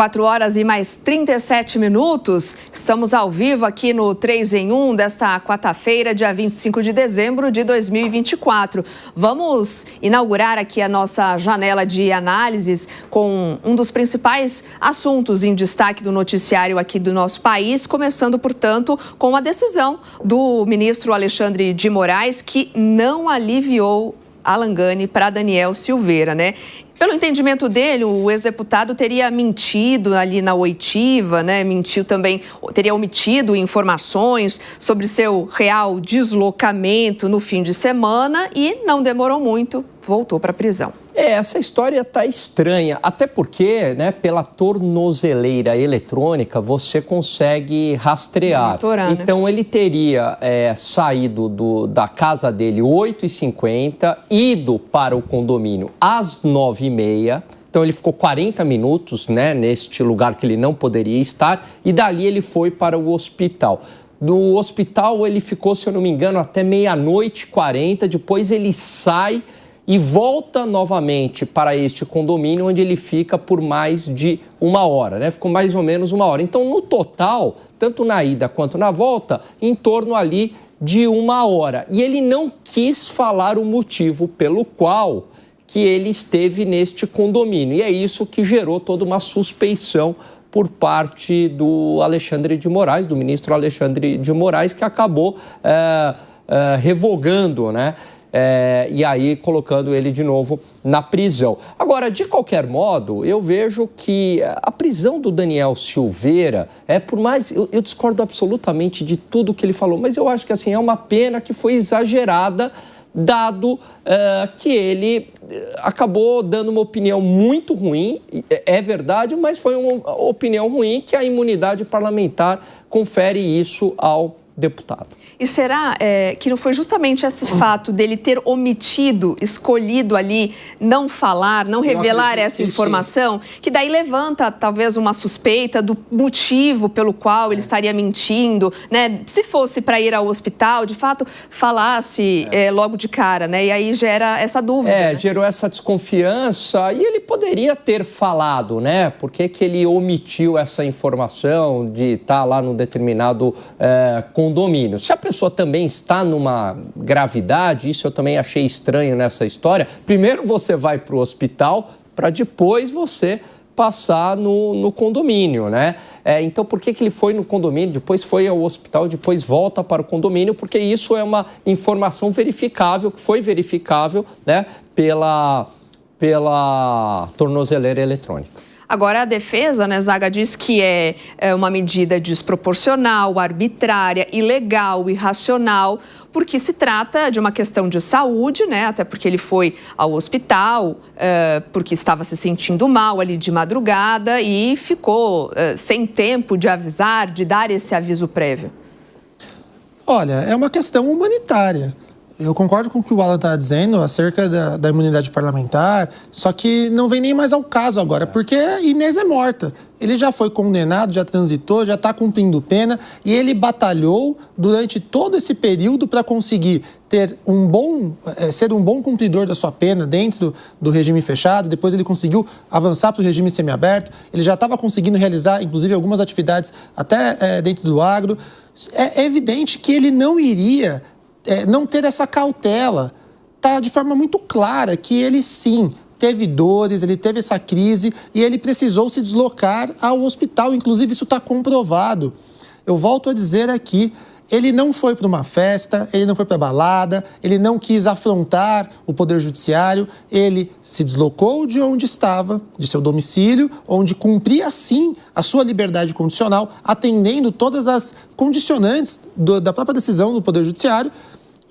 4 horas e mais 37 minutos. Estamos ao vivo aqui no 3 em 1 desta quarta-feira, dia 25 de dezembro de 2024. Vamos inaugurar aqui a nossa janela de análises com um dos principais assuntos em destaque do noticiário aqui do nosso país, começando, portanto, com a decisão do ministro Alexandre de Moraes, que não aliviou Alan Gani para Daniel Silveira, né? Pelo entendimento dele, o ex-deputado teria mentido ali na oitiva, né? Mentiu também, teria omitido informações sobre seu real deslocamento no fim de semana e não demorou muito, voltou para a prisão. Essa história tá estranha, até porque, né, pela tornozeleira eletrônica você consegue rastrear. Monitorar, então, né? Ele teria saído da casa dele 8h50, ido para o condomínio às 9h30. Então, ele ficou 40 minutos, né, neste lugar que ele não poderia estar, e dali ele foi para o hospital. No hospital, ele ficou, se eu não me engano, até 00h40, depois ele sai e volta novamente para este condomínio, onde ele fica por mais de 1 hora, né? Ficou mais ou menos 1 hora. Então, no total, tanto na ida quanto na volta, em torno ali de 1 hora. E ele não quis falar o motivo pelo qual que ele esteve neste condomínio. E é isso que gerou toda uma suspeição por parte do Alexandre de Moraes, do ministro Alexandre de Moraes, que acabou revogando, né? E aí colocando ele de novo na prisão. Agora, de qualquer modo, eu vejo que a prisão do Daniel Silveira, por mais... Eu discordo absolutamente de tudo que ele falou, mas eu acho que assim, é uma pena que foi exagerada, dado que ele acabou dando uma opinião muito ruim, é verdade, mas foi uma opinião ruim que a imunidade parlamentar confere isso ao deputado. E será que não foi justamente esse fato dele ter omitido, escolhido ali não falar, não revelar essa informação, que daí levanta talvez uma suspeita do motivo pelo qual ele estaria mentindo, né? Se fosse para ir ao hospital, de fato, falasse logo de cara, né? E aí gera essa dúvida. Né? Gerou essa desconfiança e ele poderia ter falado, né? Por que que ele omitiu essa informação de estar lá num determinado condomínio? Se a pessoa também está numa gravidade, isso eu também achei estranho nessa história. Primeiro você vai para o hospital para depois você passar no condomínio, né? Então, por que que ele foi no condomínio, depois foi ao hospital, depois volta para o condomínio? Porque isso é uma informação verificável, que foi verificável, né, pela tornozeleira eletrônica. Agora, a defesa, né, Zaga, diz que é uma medida desproporcional, arbitrária, ilegal, irracional, porque se trata de uma questão de saúde, né, até porque ele foi ao hospital, porque estava se sentindo mal ali de madrugada e ficou sem tempo de avisar, de dar esse aviso prévio. Olha, é uma questão humanitária. Eu concordo com o que o Alan está dizendo acerca da imunidade parlamentar, só que não vem nem mais ao caso agora, porque Inês é morta. Ele já foi condenado, já transitou, já está cumprindo pena e ele batalhou durante todo esse período para conseguir ter ser um bom cumpridor da sua pena dentro do regime fechado. Depois ele conseguiu avançar para o regime semiaberto. Ele já estava conseguindo realizar, inclusive, algumas atividades até dentro do agro. É evidente que ele não iria não ter essa cautela. Está de forma muito clara que ele, sim, teve dores, ele teve essa crise e ele precisou se deslocar ao hospital. Inclusive, isso está comprovado. Eu volto a dizer aqui, ele não foi para uma festa, ele não foi para balada, ele não quis afrontar o Poder Judiciário, ele se deslocou de onde estava, de seu domicílio, onde cumpria, sim, a sua liberdade condicional, atendendo todas as condicionantes da própria decisão do Poder Judiciário.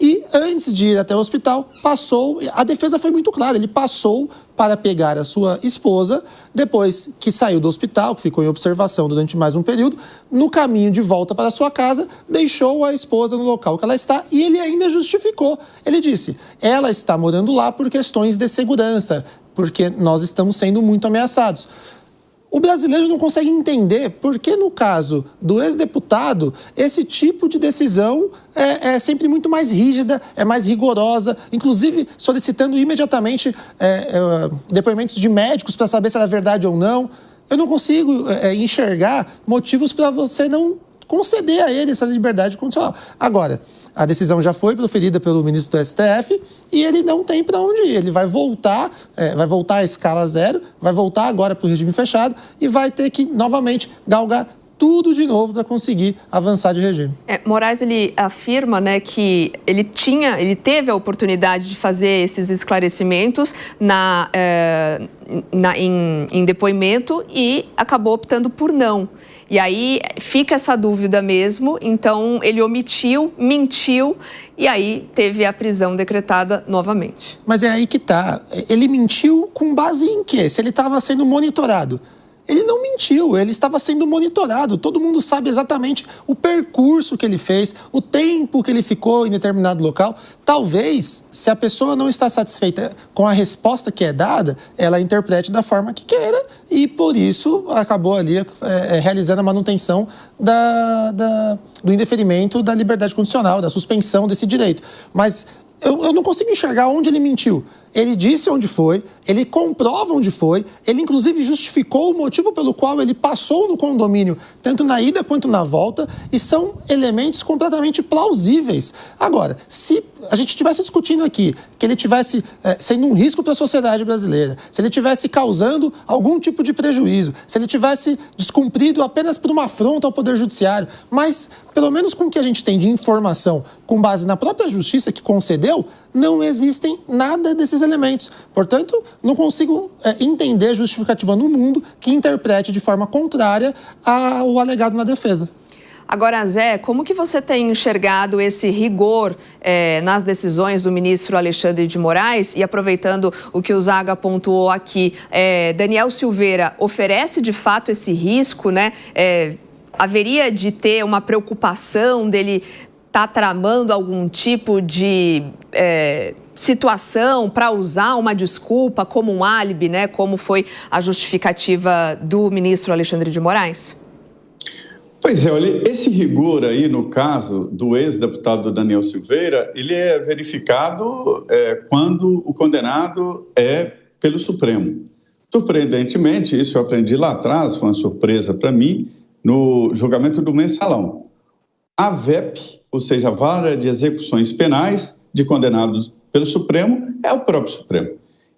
E antes de ir até o hospital, a defesa foi muito clara, ele passou para pegar a sua esposa, depois que saiu do hospital, que ficou em observação durante mais um período, no caminho de volta para a sua casa, deixou a esposa no local que ela está e ele ainda justificou. Ele disse, ela está morando lá por questões de segurança, porque nós estamos sendo muito ameaçados. O brasileiro não consegue entender por que, no caso do ex-deputado, esse tipo de decisão é sempre muito mais rígida, é mais rigorosa, inclusive solicitando imediatamente depoimentos de médicos para saber se era verdade ou não. eu não consigo enxergar motivos para você não conceder a ele essa liberdade condicional. Agora, a decisão já foi proferida pelo ministro do STF e ele não tem para onde ir. Ele vai voltar à escala zero, vai voltar agora para o regime fechado e vai ter que, novamente, galgar tudo de novo para conseguir avançar de regime. Moraes, ele afirma, né, que ele teve a oportunidade de fazer esses esclarecimentos em depoimento e acabou optando por não. E aí fica essa dúvida mesmo, então ele omitiu, mentiu e aí teve a prisão decretada novamente. Mas é aí que tá. Ele mentiu com base em quê? Se ele estava sendo monitorado. Ele não mentiu, ele estava sendo monitorado. Todo mundo sabe exatamente o percurso que ele fez, o tempo que ele ficou em determinado local. Talvez, se a pessoa não está satisfeita com a resposta que é dada, ela interprete da forma que queira e, por isso, acabou ali realizando a manutenção do indeferimento da liberdade condicional, da suspensão desse direito. Mas eu não consigo enxergar onde ele mentiu. Ele disse onde foi, ele comprova onde foi, ele inclusive justificou o motivo pelo qual ele passou no condomínio, tanto na ida quanto na volta, e são elementos completamente plausíveis. Agora, se a gente estivesse discutindo aqui que ele estivesse sendo um risco para a sociedade brasileira, se ele estivesse causando algum tipo de prejuízo, se ele tivesse descumprido apenas por uma afronta ao Poder Judiciário, mas pelo menos com o que a gente tem de informação com base na própria Justiça que concedeu, não existem nada desses elementos. Portanto, não consigo entender justificativa no mundo que interprete de forma contrária ao alegado na defesa. Agora, Zé, como que você tem enxergado esse rigor nas decisões do ministro Alexandre de Moraes? E aproveitando o que o Zaga pontuou aqui, Daniel Silveira oferece de fato esse risco, né? Haveria de ter uma preocupação dele estar tramando algum tipo de situação para usar uma desculpa como um álibi, né? Como foi a justificativa do ministro Alexandre de Moraes? Pois é, olha, esse rigor aí no caso do ex-deputado Daniel Silveira, ele é verificado quando o condenado é pelo Supremo. Surpreendentemente, isso eu aprendi lá atrás, foi uma surpresa para mim, no julgamento do Mensalão. A VEP, ou seja, a Vara de Execuções Penais de condenados pelo Supremo, é o próprio Supremo.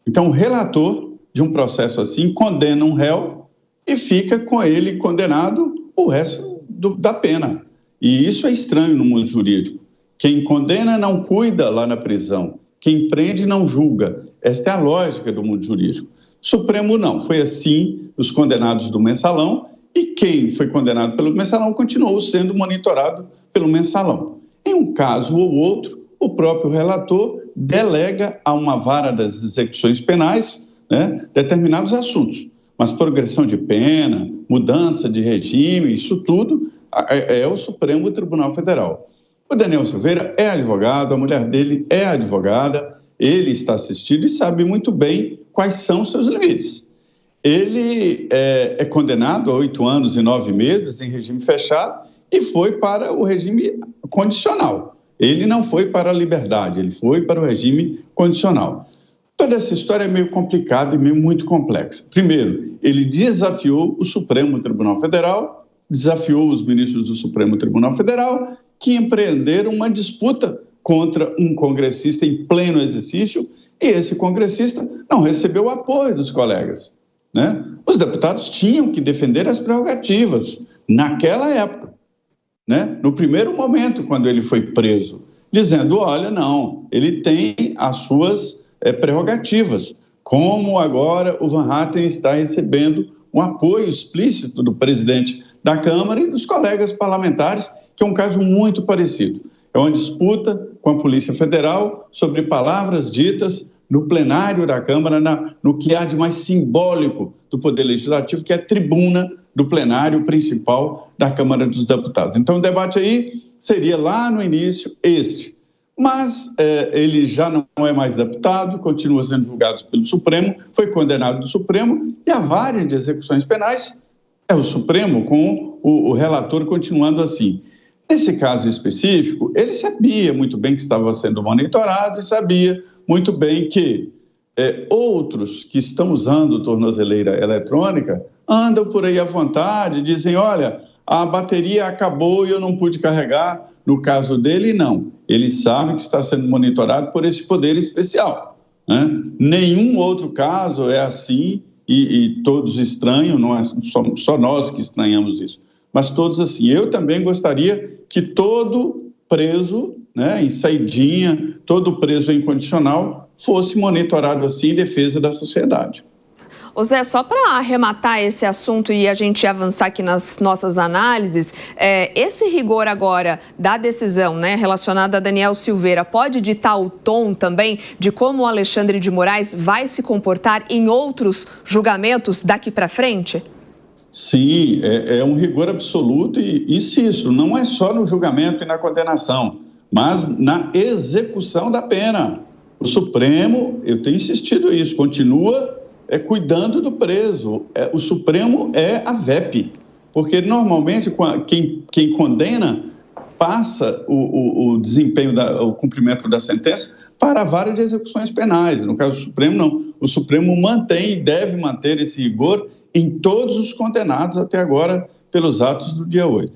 Então, o relator de um processo assim condena um réu e fica com ele condenado o resto da pena. E isso é estranho no mundo jurídico. Quem condena não cuida lá na prisão. Quem prende não julga. Esta é a lógica do mundo jurídico. Supremo não. Foi assim os condenados do Mensalão e quem foi condenado pelo Mensalão continuou sendo monitorado pelo Mensalão. Em um caso ou outro, o próprio relator delega a uma vara das execuções penais, né, determinados assuntos. Mas progressão de pena, mudança de regime, isso tudo é o Supremo Tribunal Federal. O Daniel Silveira é advogado, a mulher dele é advogada, ele está assistido e sabe muito bem quais são os seus limites. Ele é condenado a 8 anos e 9 meses em regime fechado e foi para o regime condicional. Ele não foi para a liberdade, ele foi para o regime condicional. Toda essa história é meio complicada e meio muito complexa. Primeiro, ele desafiou o Supremo Tribunal Federal, desafiou os ministros do Supremo Tribunal Federal, que empreenderam uma disputa contra um congressista em pleno exercício, e esse congressista não recebeu o apoio dos colegas, né? Os deputados tinham que defender as prerrogativas naquela época, né? No primeiro momento, quando ele foi preso, dizendo, olha, não, ele tem as suas prerrogativas, como agora o Van Hatten está recebendo um apoio explícito do presidente da Câmara e dos colegas parlamentares, que é um caso muito parecido. É uma disputa com a Polícia Federal sobre palavras ditas no plenário da Câmara, no que há de mais simbólico do Poder Legislativo, que é a tribuna do plenário principal da Câmara dos Deputados. Então, o debate aí seria lá no início este. Mas ele já não é mais deputado, continua sendo julgado pelo Supremo, foi condenado do Supremo, e a vara de execuções penais é o Supremo, com o relator continuando assim. Nesse caso específico, ele sabia muito bem que estava sendo monitorado e sabia muito bem que outros que estão usando tornozeleira eletrônica andam por aí à vontade, dizem, olha, a bateria acabou e eu não pude carregar. No caso dele, não. Ele sabe que está sendo monitorado por esse poder especial, né? Nenhum outro caso é assim e todos estranham, não é só nós que estranhamos isso, mas todos assim. Eu também gostaria que todo preso, né, em saidinha, todo preso em condicional, fosse monitorado assim em defesa da sociedade. Ô Zé, só para arrematar esse assunto e a gente avançar aqui nas nossas análises, esse rigor agora da decisão, né, relacionada a Daniel Silveira, pode ditar o tom também de como o Alexandre de Moraes vai se comportar em outros julgamentos daqui para frente? Sim, é um rigor absoluto e, insisto, não é só no julgamento e na condenação, mas na execução da pena. O Supremo, eu tenho insistido isso, continua cuidando do preso. O Supremo é a VEP, porque normalmente quem condena passa o desempenho, o cumprimento da sentença para a vara de execuções penais. No caso do Supremo, não. O Supremo mantém e deve manter esse rigor em todos os condenados até agora pelos atos do dia 8.